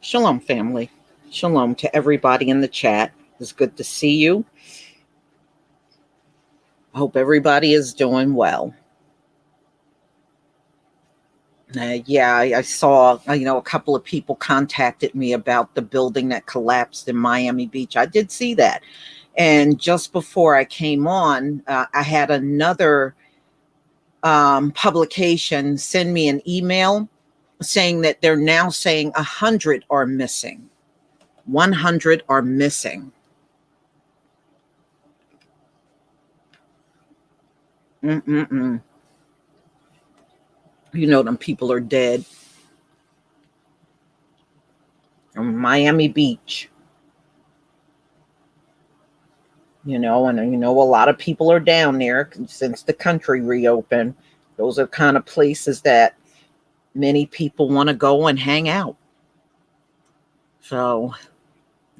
Shalom, family. Shalom to everybody in the chat. It's good to see you. I hope everybody is doing well. I saw, a couple of people contacted me about the building that collapsed in Miami Beach. I did see that. And just before I came on, I had another publication send me an email saying that they're now saying 100 are missing. 100 are missing. Mm-mm-mm. You know, them people are dead. Miami Beach. And a lot of people are down there since the country reopened. Those are kind of places that many people want to go and hang out. So,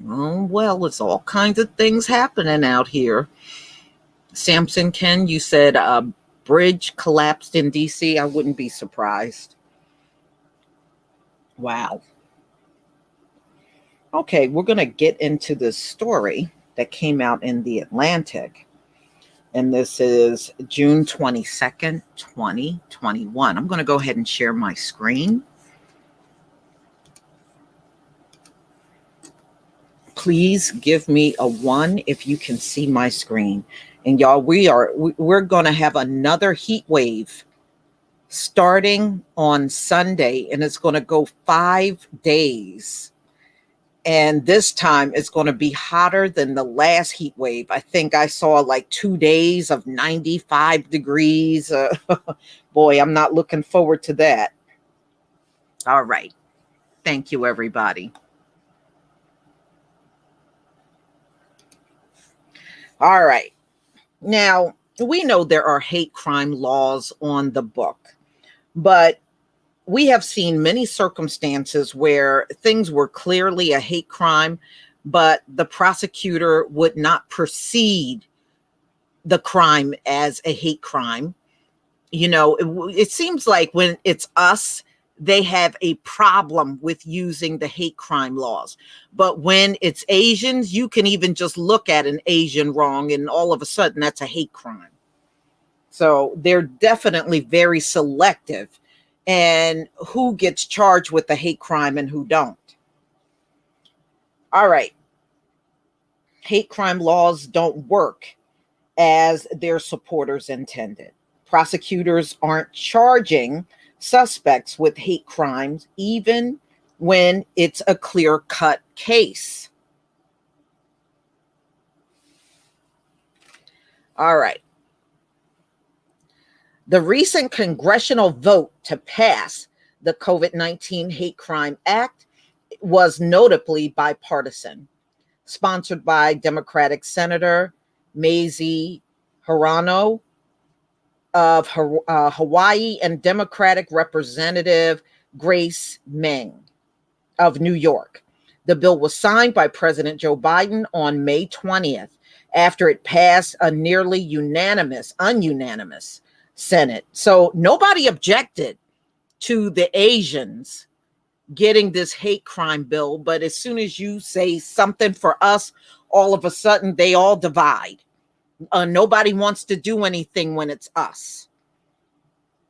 it's all kinds of things happening out here. Samson, Ken, you said a bridge collapsed in D.C. I wouldn't be surprised. Wow. Okay, we're going to get into this story that came out in the Atlantic. And this is June 22nd, 2021. I'm going to go ahead and share my screen. Please give me a 1 if you can see my screen. And y'all, we're going to have another heat wave starting on Sunday, and it's going to go 5 days. And this time it's going to be hotter than the last heat wave. I think I saw like 2 days of 95 degrees. Boy, I'm not looking forward to that. All right. Thank you, everybody. All right. Now, we know there are hate crime laws on the book, but we have seen many circumstances where things were clearly a hate crime, but the prosecutor would not proceed the crime as a hate crime. It seems like when it's us, they have a problem with using the hate crime laws. But when it's Asians, you can even just look at an Asian wrong and all of a sudden that's a hate crime. So they're definitely very selective and who gets charged with the hate crime and who don't. All right. Hate crime laws don't work as their supporters intended. Prosecutors aren't charging suspects with hate crimes, even when it's a clear-cut case. All right. The recent congressional vote to pass the COVID-19 Hate Crime Act was notably bipartisan, sponsored by Democratic Senator Mazie Hirono of Hawaii and Democratic Representative Grace Meng of New York. The bill was signed by President Joe Biden on May 20th after it passed a nearly unanimous Senate. So nobody objected to the Asians getting this hate crime bill, but as soon as you say something for us, all of a sudden they all divide. Nobody wants to do anything when it's us.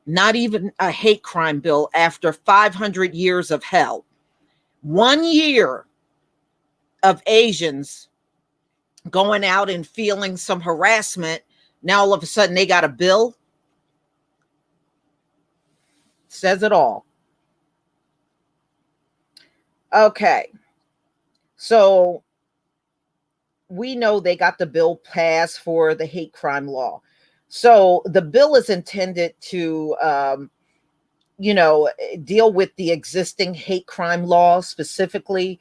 Not even a hate crime bill after 500 years of hell. 1 year of Asians going out and feeling some harassment. Now all of a sudden they got a bill. Says it all. Okay. So we know they got the bill passed for the hate crime law. So the bill is intended to, deal with the existing hate crime law, specifically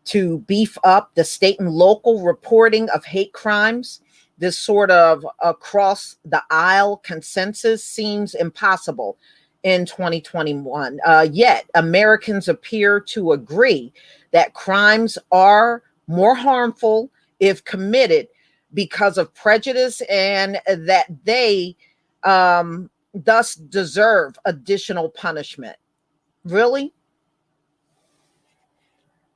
to beef up the state and local reporting of hate crimes. This sort of across the aisle consensus seems impossible in 2021. Yet Americans appear to agree that crimes are more harmful if committed because of prejudice and that they thus deserve additional punishment. Really?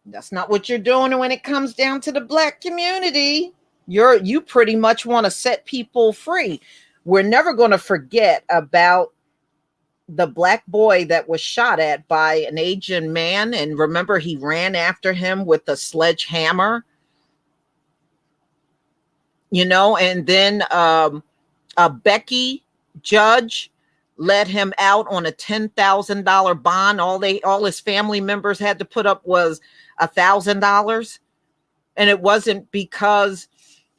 That's not what you're doing when it comes down to the Black community. You pretty much want to set people free. We're never going to forget about the Black boy that was shot at by an Asian man. And remember, he ran after him with a sledgehammer, and then a Becky judge let him out on a $10,000 bond. All his family members had to put up was $1,000. And it wasn't because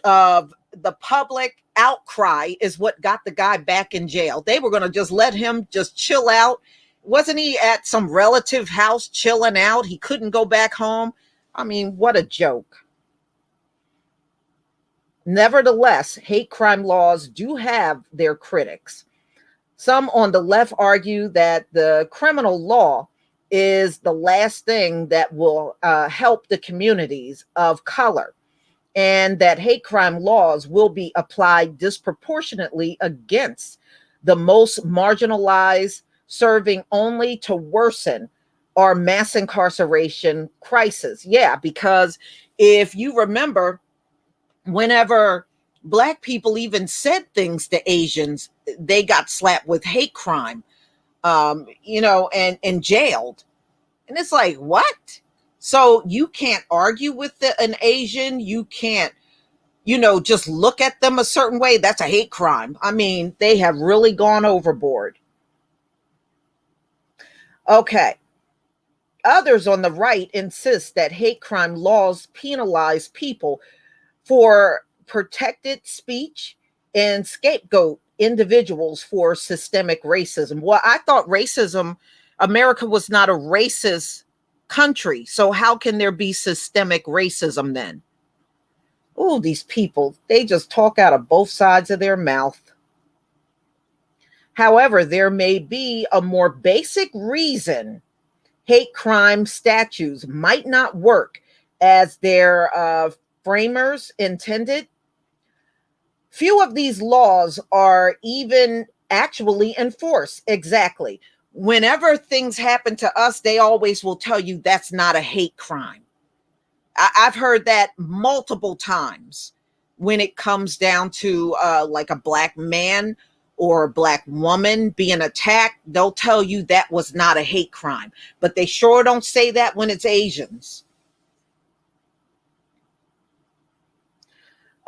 of the public outcry is what got the guy back in jail. They were going to just let him just chill out. Wasn't he at some relative house chilling out? He couldn't go back home. I mean, what a joke. Nevertheless, hate crime laws do have their critics. Some on the left argue that the criminal law is the last thing that will help the communities of color, and that hate crime laws will be applied disproportionately against the most marginalized, serving only to worsen our mass incarceration crisis. Yeah, because if you remember, whenever Black people even said things to Asians, they got slapped with hate crime, and jailed. And it's like, what? So you can't argue with an Asian. You can't, just look at them a certain way. That's a hate crime. I mean, they have really gone overboard. Okay. Others on the right insist that hate crime laws penalize people for protected speech and scapegoat individuals for systemic racism. Well, I thought America was not a racist country. So how can there be systemic racism then? Oh, these people, they just talk out of both sides of their mouth. However, there may be a more basic reason hate crime statutes might not work as their framers intended. Few of these laws are even actually enforced. Exactly. Whenever things happen to us, they always will tell you that's not a hate crime. I've heard that multiple times when it comes down to like a Black man or a Black woman being attacked. They'll tell you that was not a hate crime, but they sure don't say that when it's Asians.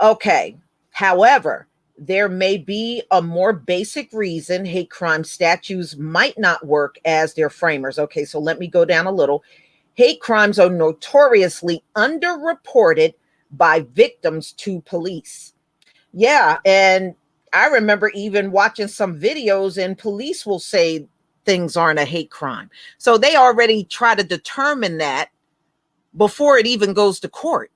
Okay. However, there may be a more basic reason hate crime statutes might not work as their framers. Okay, so let me go down a little. Hate crimes are notoriously underreported by victims to police. Yeah, and I remember even watching some videos, and police will say things aren't a hate crime. So they already try to determine that before it even goes to court.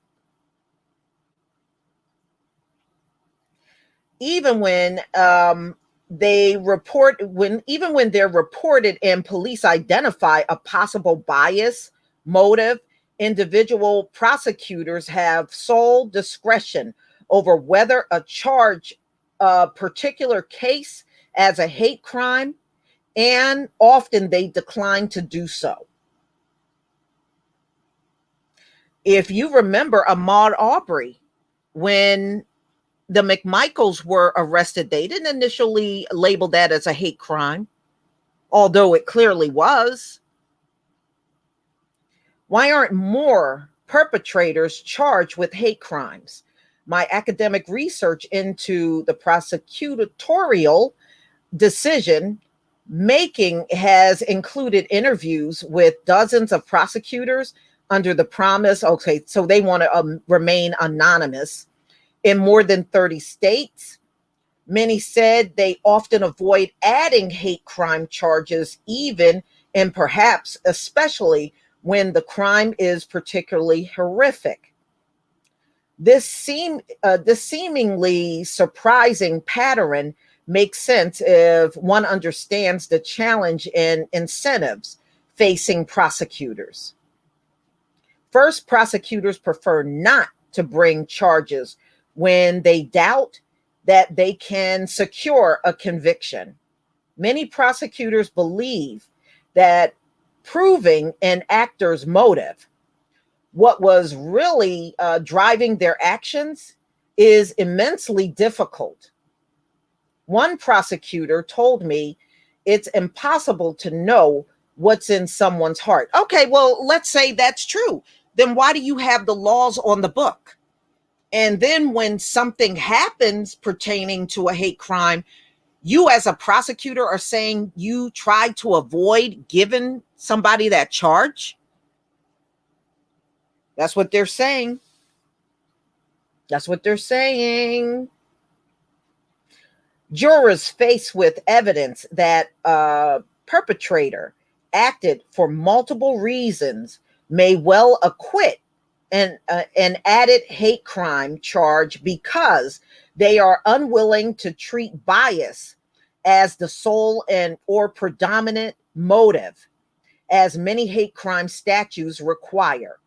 Even when when they're reported and police identify a possible bias, motive, individual prosecutors have sole discretion over whether a charge a particular case as a hate crime, and often they decline to do so. If you remember Ahmaud Arbery, when the McMichaels were arrested, they didn't initially label that as a hate crime, although it clearly was. Why aren't more perpetrators charged with hate crimes? My academic research into the prosecutorial decision making has included interviews with dozens of prosecutors under the promise, okay, so they want to remain anonymous, in more than 30 states. Many said they often avoid adding hate crime charges, even and perhaps especially when the crime is particularly horrific. This seemingly surprising pattern makes sense if one understands the challenge and incentives facing prosecutors. First, prosecutors prefer not to bring charges when they doubt that they can secure a conviction. Many prosecutors believe that proving an actor's motive What was really driving their actions is immensely difficult. One prosecutor told me it's impossible to know what's in someone's heart. Okay, well, let's say that's true. Then why do you have the laws on the book? And then when something happens pertaining to a hate crime, you as a prosecutor are saying you tried to avoid giving somebody that charge? That's what they're saying. That's what they're saying. Jurors faced with evidence that a perpetrator acted for multiple reasons may well acquit an added hate crime charge because they are unwilling to treat bias as the sole and or predominant motive, as many hate crime statutes require.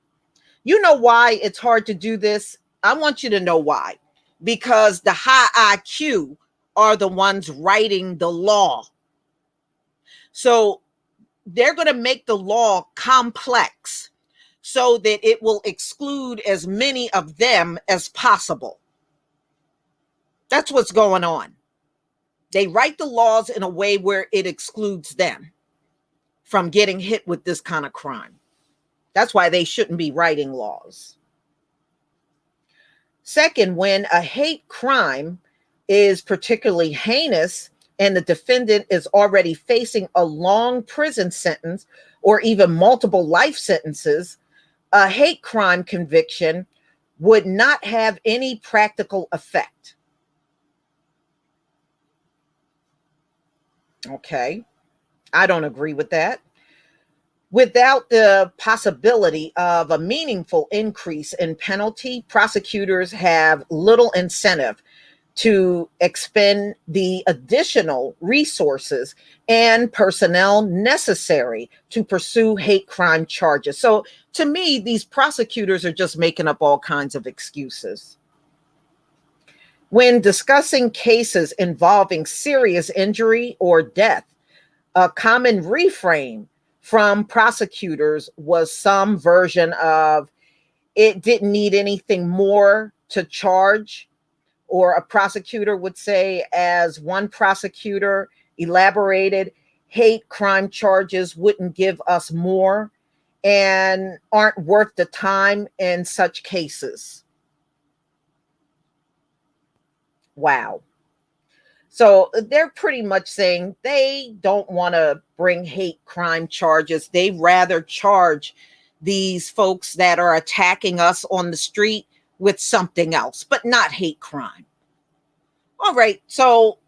You know why it's hard to do this? I want you to know why. Because the high IQ are the ones writing the law. So they're going to make the law complex so that it will exclude as many of them as possible. That's what's going on. They write the laws in a way where it excludes them from getting hit with this kind of crime. That's why they shouldn't be writing laws. Second, when a hate crime is particularly heinous and the defendant is already facing a long prison sentence or even multiple life sentences, a hate crime conviction would not have any practical effect. Okay, I don't agree with that. Without the possibility of a meaningful increase in penalty, prosecutors have little incentive to expend the additional resources and personnel necessary to pursue hate crime charges. So to me, these prosecutors are just making up all kinds of excuses. When discussing cases involving serious injury or death, a common refrain from prosecutors was some version of it didn't need anything more to charge. Or a prosecutor would say, as one prosecutor elaborated, hate crime charges wouldn't give us more and aren't worth the time in such cases. Wow. So they're pretty much saying they don't want to bring hate crime charges. They rather charge these folks that are attacking us on the street with something else, but not hate crime. All right. So,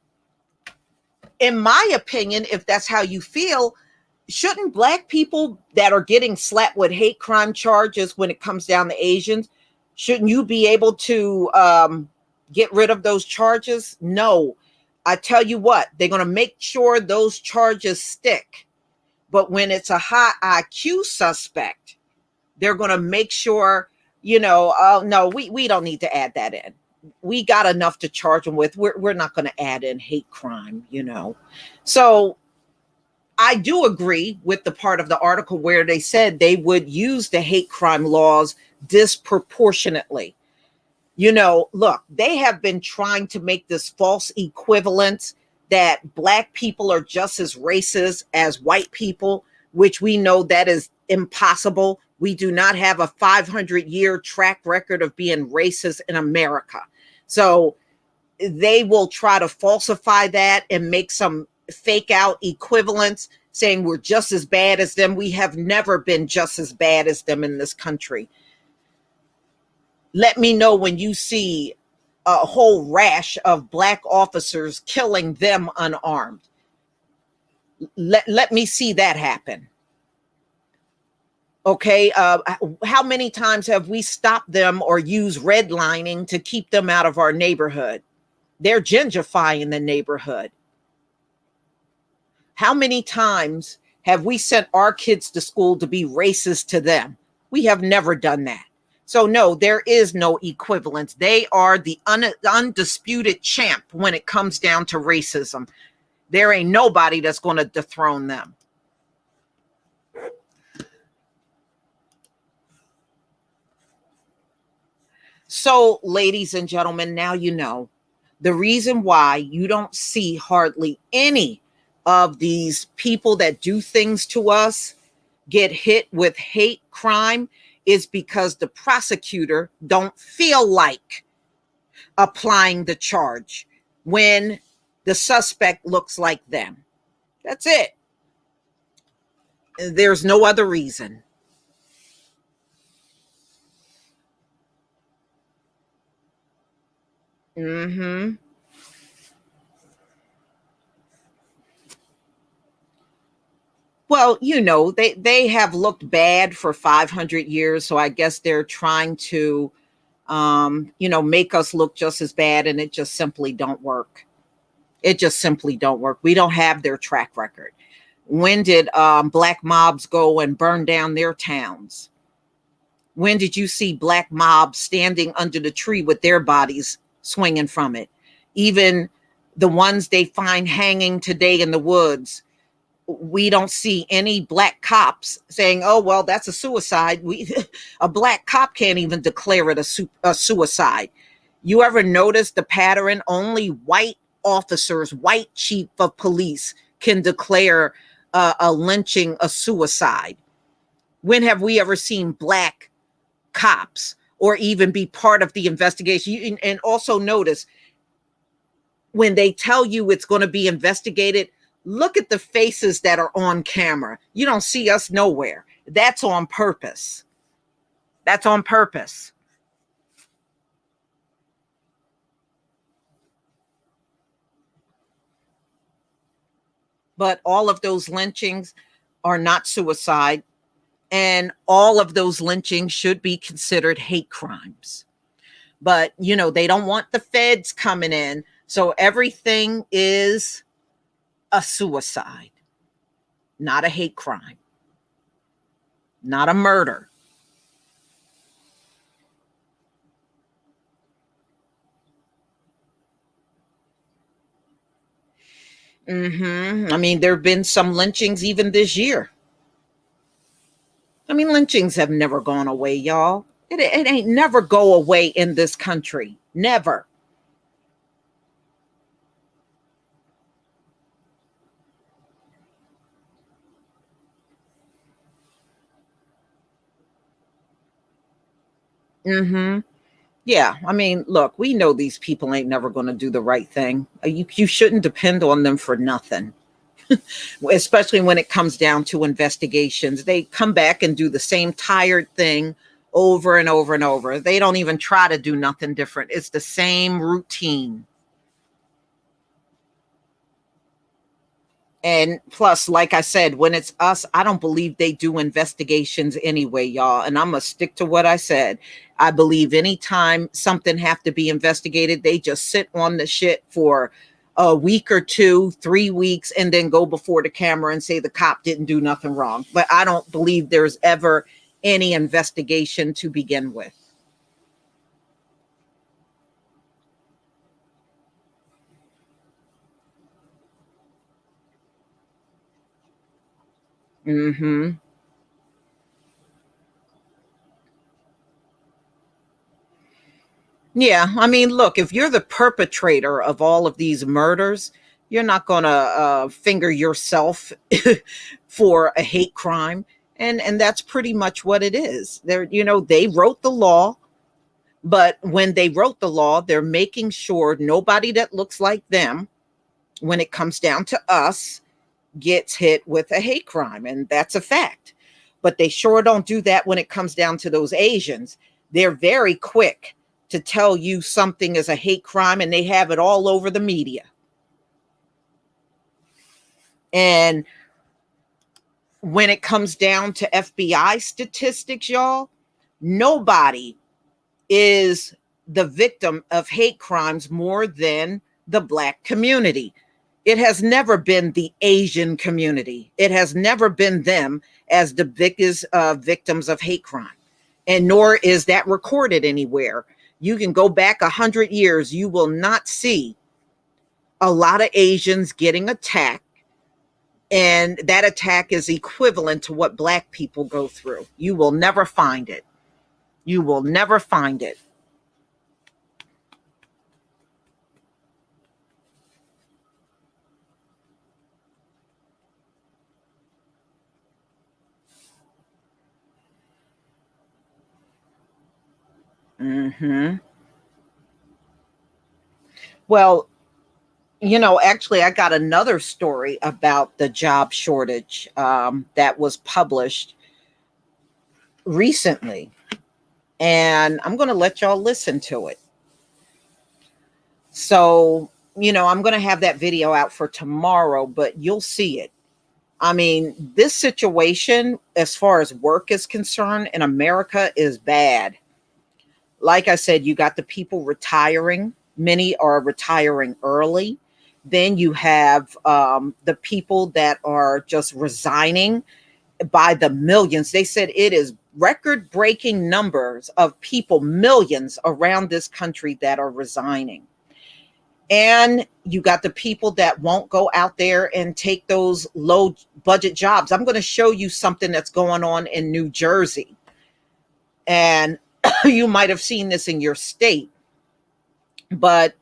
in my opinion, if that's how you feel, shouldn't Black people that are getting slapped with hate crime charges when it comes down to Asians, shouldn't you be able to get rid of those charges? No. I tell you what, they're going to make sure those charges stick. But when it's a high IQ suspect, they're going to make sure, oh, no, we don't need to add that in. We got enough to charge them with. We're not going to add in hate crime, So I do agree with the part of the article where they said they would use the hate crime laws disproportionately. Look, they have been trying to make this false equivalence that Black people are just as racist as white people, which we know that is impossible. We do not have a 500-year track record of being racist in America. So they will try to falsify that and make some fake out equivalents saying we're just as bad as them. We have never been just as bad as them in this country. Let me know when you see a whole rash of Black officers killing them unarmed. Let me see that happen. Okay, how many times have we stopped them or used redlining to keep them out of our neighborhood? They're gentrifying the neighborhood. How many times have we sent our kids to school to be racist to them? We have never done that. So no, there is no equivalence. They are the undisputed champ when it comes down to racism. There ain't nobody that's going to dethrone them. So, ladies and gentlemen, now you know the reason why you don't see hardly any of these people that do things to us get hit with hate crime is because the prosecutor don't feel like applying the charge when the suspect looks like them. That's it. There's no other reason. Mm-hmm. Well, they have looked bad for 500 years, so I guess they're trying to, make us look just as bad, and it just simply don't work. It just simply don't work. We don't have their track record. When did black mobs go and burn down their towns? When did you see black mobs standing under the tree with their bodies swinging from it? Even the ones they find hanging today in the woods, we don't see any black cops saying, "Oh, well, that's a suicide." A black cop can't even declare it a suicide. You ever notice the pattern? Only white officers, white chief of police, can declare a lynching a suicide. When have we ever seen black cops or even be part of the investigation? And also notice, when they tell you it's going to be investigated, look at the faces that are on camera. You don't see us nowhere. That's on purpose. That's on purpose. But all of those lynchings are not suicide, and all of those lynchings should be considered hate crimes. But, they don't want the feds coming in. So everything is a suicide, not a hate crime, not a murder. I mean, there have been some lynchings even this year. I mean, lynchings have never gone away, y'all. It ain't never go away in this country. Never. hmm Yeah, I mean, look, we know these people ain't never going to do the right thing. You shouldn't depend on them for nothing, especially when it comes down to investigations. They come back and do the same tired thing over and over and over. They don't even try to do nothing different. It's the same routine. And plus, like I said, when it's us, I don't believe they do investigations anyway, y'all. And I'm gonna stick to what I said. I believe anytime something have to be investigated, they just sit on the shit for a week or two, 3 weeks, and then go before the camera and say the cop didn't do nothing wrong. But I don't believe there's ever any investigation to begin with. hmm Yeah, I mean, look, if you're the perpetrator of all of these murders, you're not going to finger yourself for a hate crime, and that's pretty much what it is. They wrote the law, but when they wrote the law, they're making sure nobody that looks like them, when it comes down to us, gets hit with a hate crime, and that's a fact. But they sure don't do that when it comes down to those Asians. They're very quick to tell you something is a hate crime, and they have it all over the media. And when it comes down to FBI statistics, y'all, nobody is the victim of hate crimes more than the Black community. It has never been the Asian community. It has never been them as the biggest victims of hate crime. And nor is that recorded anywhere. You can go back 100 years, you will not see a lot of Asians getting attacked. And that attack is equivalent to what Black people go through. You will never find it. You will never find it. Hmm. Well, actually, I got another story about the job shortage that was published recently, and I'm going to let y'all listen to it. So, I'm going to have that video out for tomorrow, but you'll see it. I mean, this situation, as far as work is concerned in America, is bad. Like I said, you got the people retiring. Many are retiring early. Then you have the people that are just resigning by the millions. They said it is record breaking numbers of people, millions around this country that are resigning. And you got the people that won't go out there and take those low budget jobs. I'm going to show you something that's going on in New Jersey. And you might have seen this in your state, but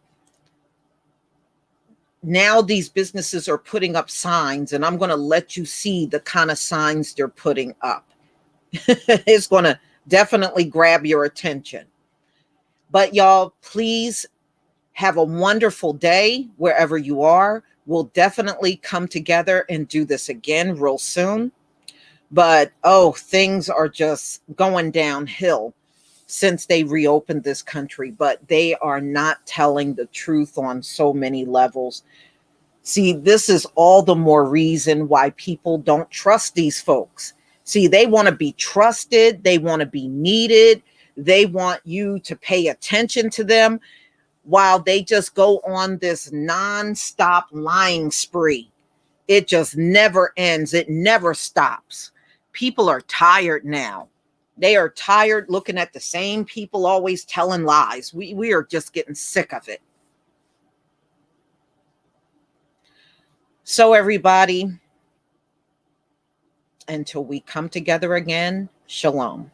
now these businesses are putting up signs, and I'm going to let you see the kind of signs they're putting up. It's going to definitely grab your attention. But y'all, please have a wonderful day wherever you are. We'll definitely come together and do this again real soon. But things are just going downhill since they reopened this country, but they are not telling the truth on so many levels. See, this is all the more reason why people don't trust these folks. See, they want to be trusted, they want to be needed, they want you to pay attention to them, while they just go on this nonstop lying spree. It just never ends, it never stops. People are tired now. They are tired looking at the same people always telling lies. We are just getting sick of it. So, everybody, until we come together again, shalom.